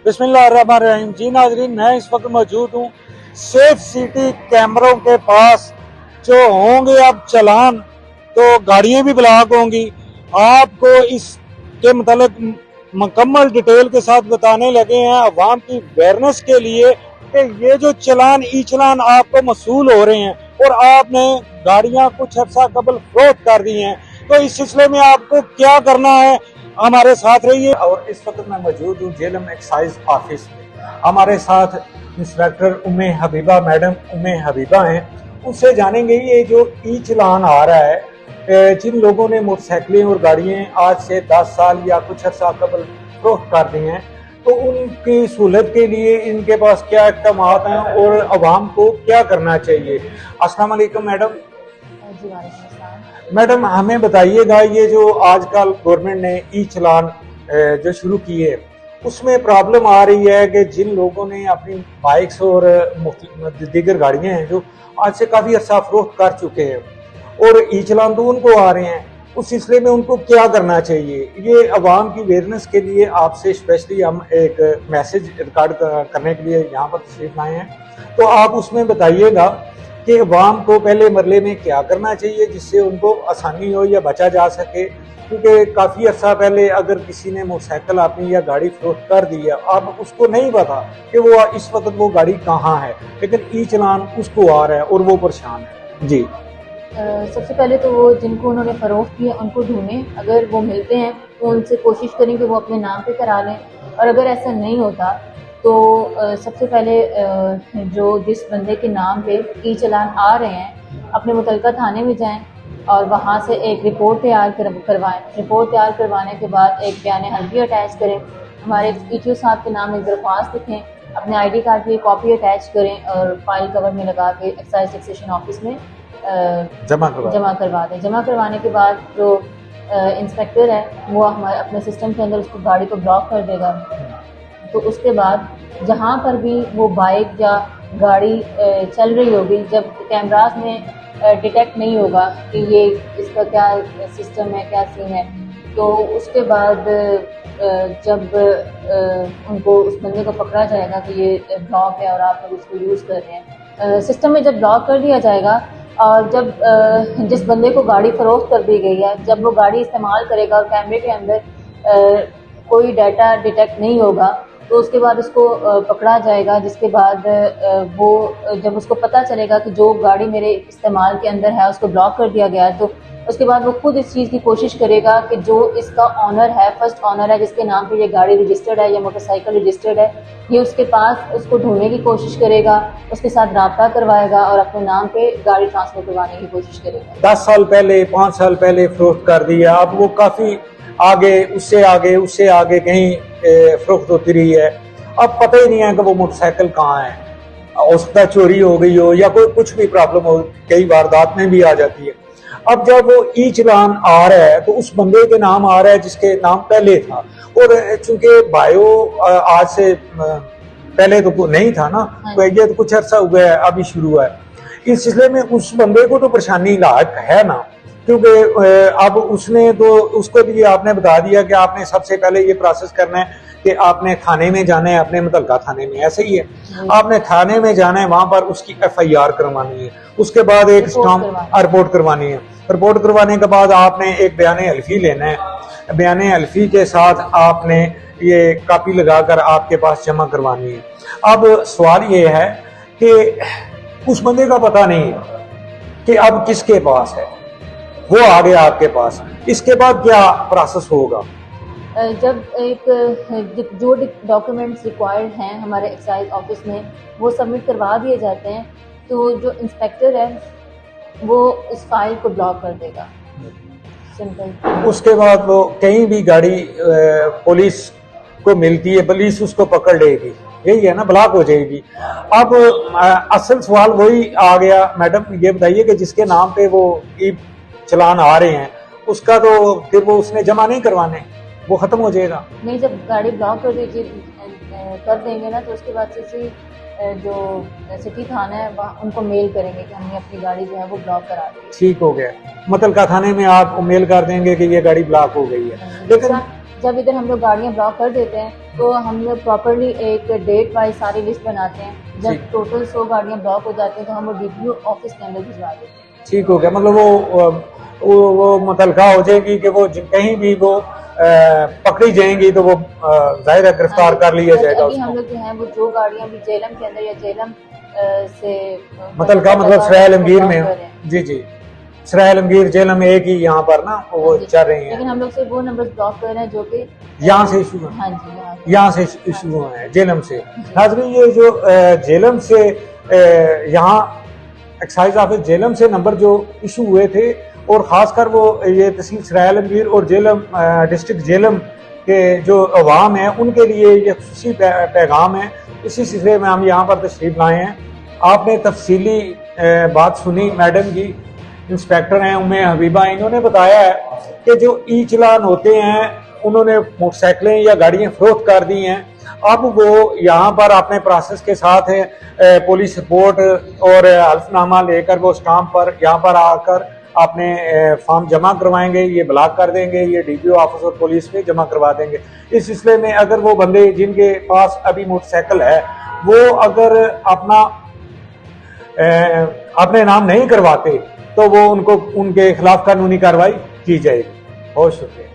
बिस्मिल्लाहिर्रहमानिर्रहीम। जी नाजरीन, मैं इस वक्त मौजूद हूँ सेफ सिटी कैमरों के पास। जो होंगे अब चालान तो गाड़ियां भी ब्लॉक होंगी। आपको इसके मतलब मुकम्मल डिटेल के साथ बताने लगे हैं अवाम की अवेयरनेस के लिए कि ये जो चालान ई चालान आपको मसूल हो रहे हैं और आपने गाड़ियां कुछ अर्सा कबल फरोख्त कर दी हैं, तो इस सिलसिले में आपको क्या करना है, हमारे साथ रहिए। और इस वक्त मैं मौजूद हूँ जेलम एक्साइज ऑफिस में। हमारे साथ इंस्पेक्टर उम्मे हबीबा मैडम उम्मे हबीबा हैं। उनसे जानेंगे ये जो ई चालान आ रहा है, जिन लोगों ने मोटरसाइकिलें और गाड़ियां आज से 10 साल या कुछ अर्सा कबल फरोख्त कर दी हैं, तो उनकी सहूलत के लिए इनके पास क्या इक़दाम हैं और अवाम को क्या करना चाहिए। अस्सलाम वालेकुम मैडम। मैडम हमें बताइएगा, ये जो आजकल गवर्नमेंट ने ई चालान जो शुरू की है उसमें प्रॉब्लम आ रही है कि जिन लोगों ने अपनी बाइक्स और दीगर गाड़ियां हैं जो आज से काफ़ी अर्सा फरोख्त कर चुके हैं और ई चालान तो उनको आ रहे हैं, उस सिलसिले में उनको क्या करना चाहिए। ये अवाम की अवेयरनेस के लिए आपसे स्पेशली हम एक मैसेज रिकॉर्ड करने के लिए यहाँ पर तशरीफ लाए हैं, तो आप उसमें बताइएगा कि अवाम को पहले मरले में क्या करना चाहिए जिससे उनको आसानी हो या बचा जा सके। क्योंकि काफ़ी अर्सा पहले अगर किसी ने मोटरसाइकिल अपनी या गाड़ी फरोख्त कर दी है, अब उसको नहीं पता कि वो इस वक्त वो गाड़ी कहाँ है, लेकिन ई चालान उसको आ रहा है और वो परेशान है। जी सबसे पहले तो वो जिनको उन्होंने फ़रोख्त किया उनको ढूंढें। अगर वो मिलते हैं तो उनसे कोशिश करें कि वो अपने नाम पे करा लें, और अगर ऐसा नहीं होता तो सबसे पहले जो जिस बंदे के नाम पे ई चालान आ रहे हैं अपने मुतल्लिका थाने में जाएं और वहाँ से एक रिपोर्ट तैयार करवाएं। रिपोर्ट तैयार करवाने के बाद एक बयान हल्फी अटैच करें, हमारे ETO साहब के नाम एक दरख्वास्त लिखें, अपने ID कार्ड की कॉपी अटैच करें और फाइल कवर में लगा के एक्साइज टैक्सेशन ऑफिस में जमा करवा दें। जमा करवाने के बाद जो इंस्पेक्टर है वो हमारे अपने सिस्टम के अंदर उसको गाड़ी को ब्लॉक कर देगा। तो उसके बाद जहाँ पर भी वो बाइक या गाड़ी चल रही होगी, जब कैमरास में डिटेक्ट नहीं होगा कि ये इसका क्या सिस्टम है, क्या सीन है, तो उसके बाद जब उनको उस बंदे को पकड़ा जाएगा कि ये ब्लॉक है और आप लोग इसको यूज़ कर रहे हैं, सिस्टम में जब ब्लॉक कर दिया जाएगा और जब जिस बंदे को गाड़ी फरोख्त कर दी गई है जब वो गाड़ी इस्तेमाल करेगा और कैमरे के अंदर कोई डाटा डिटेक्ट नहीं होगा तो उसके बाद उसको पकड़ा जाएगा। जिसके बाद वो जब उसको पता चलेगा कि जो गाड़ी मेरे इस्तेमाल के अंदर है उसको ब्लॉक कर दिया गया है, तो उसके बाद वो खुद इस चीज़ की कोशिश करेगा कि जो इसका ऑनर है, फर्स्ट ऑनर है, जिसके नाम पे ये गाड़ी रजिस्टर्ड है या मोटरसाइकिल रजिस्टर्ड है, ये उसके पास उसको ढूंढने की कोशिश करेगा, उसके साथ राब्ता करवाएगा और अपने नाम पे गाड़ी ट्रांसफर करवाने की कोशिश करेगा। 10 साल पहले 5 साल पहले फरोख्त कर दिया, अब वो काफ़ी आगे उससे आगे कहीं फरोख्त होती रही है। अब पता ही नहीं है कि वो मोटरसाइकिल कहाँ है, उसका चोरी हो गई हो या कोई कुछ भी प्रॉब्लम हो, कई वारदात में भी आ जाती है। अब जब वो ई चालान आ रहा है तो उस बंदे के नाम आ रहा है जिसके नाम पहले था, और चूंकि बायो आज से पहले तो नहीं था ना, तो ये तो कुछ अर्सा हुआ है, अभी शुरू हुआ है। इस सिलसिले में उस बंदे को तो परेशानी लायक है ना, क्योंकि अब उसने तो उसको भी आपने बता दिया कि आपने सबसे पहले ये प्रोसेस करना है कि आपने थाने में जाना है, अपने मुतल्लिका थाने में, ऐसे ही है, आपने थाने में जाना है, वहां पर उसकी FIR करवानी है, उसके बाद एक स्टाम्प रिपोर्ट करवानी है, रिपोर्ट करवाने के बाद आपने एक बयान हल्फी लेना है, बयान हल्फी के साथ आपने ये कॉपी लगाकर आपके पास जमा करवानी है। अब सवाल ये है कि उस बंदे का पता नहीं है कि अब किसके पास है, वो आ गया आपके पास, इसके बाद क्या प्रोसेस होगा। जब एक जो डॉक्यूमेंट्स रिक्वायर्ड हैं हमारे एक्साइज ऑफिस में वो सबमिट करवा दिए जाते हैं, तो जो इंस्पेक्टर है वो इस फाइल को ब्लॉक कर देगा, सिंपल। उसके बाद वो कहीं भी गाड़ी पुलिस को मिलती है, पुलिस उसको पकड़ लेगी, यही है ना, ब्लॉक हो जाएगी। अब असल सवाल वही आ गया, मैडम ये बताइए कि जिसके नाम पे वो ई चालान आ रहे हैं उसका तो फिर वो उसने जमा नहीं करवाने, वो खत्म हो जाएगा। नहीं, जब गाड़ी ब्लॉक कर देंगे ना तो उसके बाद जो सिटी थाना है वहाँ उनको मेल करेंगे कि हमने अपनी गाड़ी जो है वो ब्लॉक करा दी। ठीक हो गया, मुतल्लिका थाने में आप मेल कर देंगे कि ये गाड़ी ब्लॉक हो गई है। लेकिन जब इधर हम लोग गाड़ियाँ ब्लॉक कर देते हैं तो हम लोग प्रॉपरली एक डेट वाइज सारी लिस्ट बनाते हैं। जी। जब टोटल 100 गाड़ियाँ ब्लॉक हो जाती हैं तो हम वो डीपीओ ऑफिस के अंदर भिजवा देते हैं। ठीक हो गया, मतलब वो मुतलका हो जाएगी कि वो कहीं भी वो पकड़ी जाएंगी तो वो जाहिर है गिरफ्तार कर लिया बस जाएगा अभी हम उसको। लोग जो है वो जो गाड़ियाँ भी जेलम के अंदर या जेलम से मुतलका मतलब सराय आलमगीर में, ब्लॉक कर रहे हैं। जी जी, सराय आलमगीर जेलम एक ही यहाँ पर ना वो हाँ जी। चल रही लेकिन हैं, हम लोग से वो नंबर ब्लॉक कर रहे हैं जो कि यहाँ से इशू है, हाँ जी यहाँ से इशू हुए हैं जेलम से। नाज़रीन, ये जो जेलम से यहाँ एक्साइज ऑफिस जेलम से नंबर जो इशू हुए थे, और ख़ासकर वो ये तहसील सराय आलमगीर और जेलम डिस्ट्रिक्ट जेलम के जो अवाम है उनके लिए ये खुशी पैगाम है। इसी सिलसिले में हम यहाँ पर तशरीफ लाए हैं। आपने तफसीली बात सुनी मैडम की, इंस्पेक्टर हैं उम्मे हबीबा, इन्होंने बताया है कि जो ई चलान होते हैं उन्होंने मोटरसाइकिलें या गाड़ियाँ फरोख्त कर दी हैं। अब वो यहाँ पर अपने प्रोसेस के साथ है पुलिस रिपोर्ट और हल्फनामा लेकर वो स्टाम्प पर यहाँ पर आकर अपने फॉर्म जमा करवाएंगे, ये ब्लॉक कर देंगे, ये डीपीओ ऑफिस और पुलिस में जमा करवा देंगे। इस सिलसिले में अगर वो बंदे जिनके पास अभी मोटरसाइकिल है वो अगर अपने नाम नहीं करवाते तो वो उनको उनके खिलाफ कानूनी कार्रवाई की जाएगी। बहुत शुक्रिया।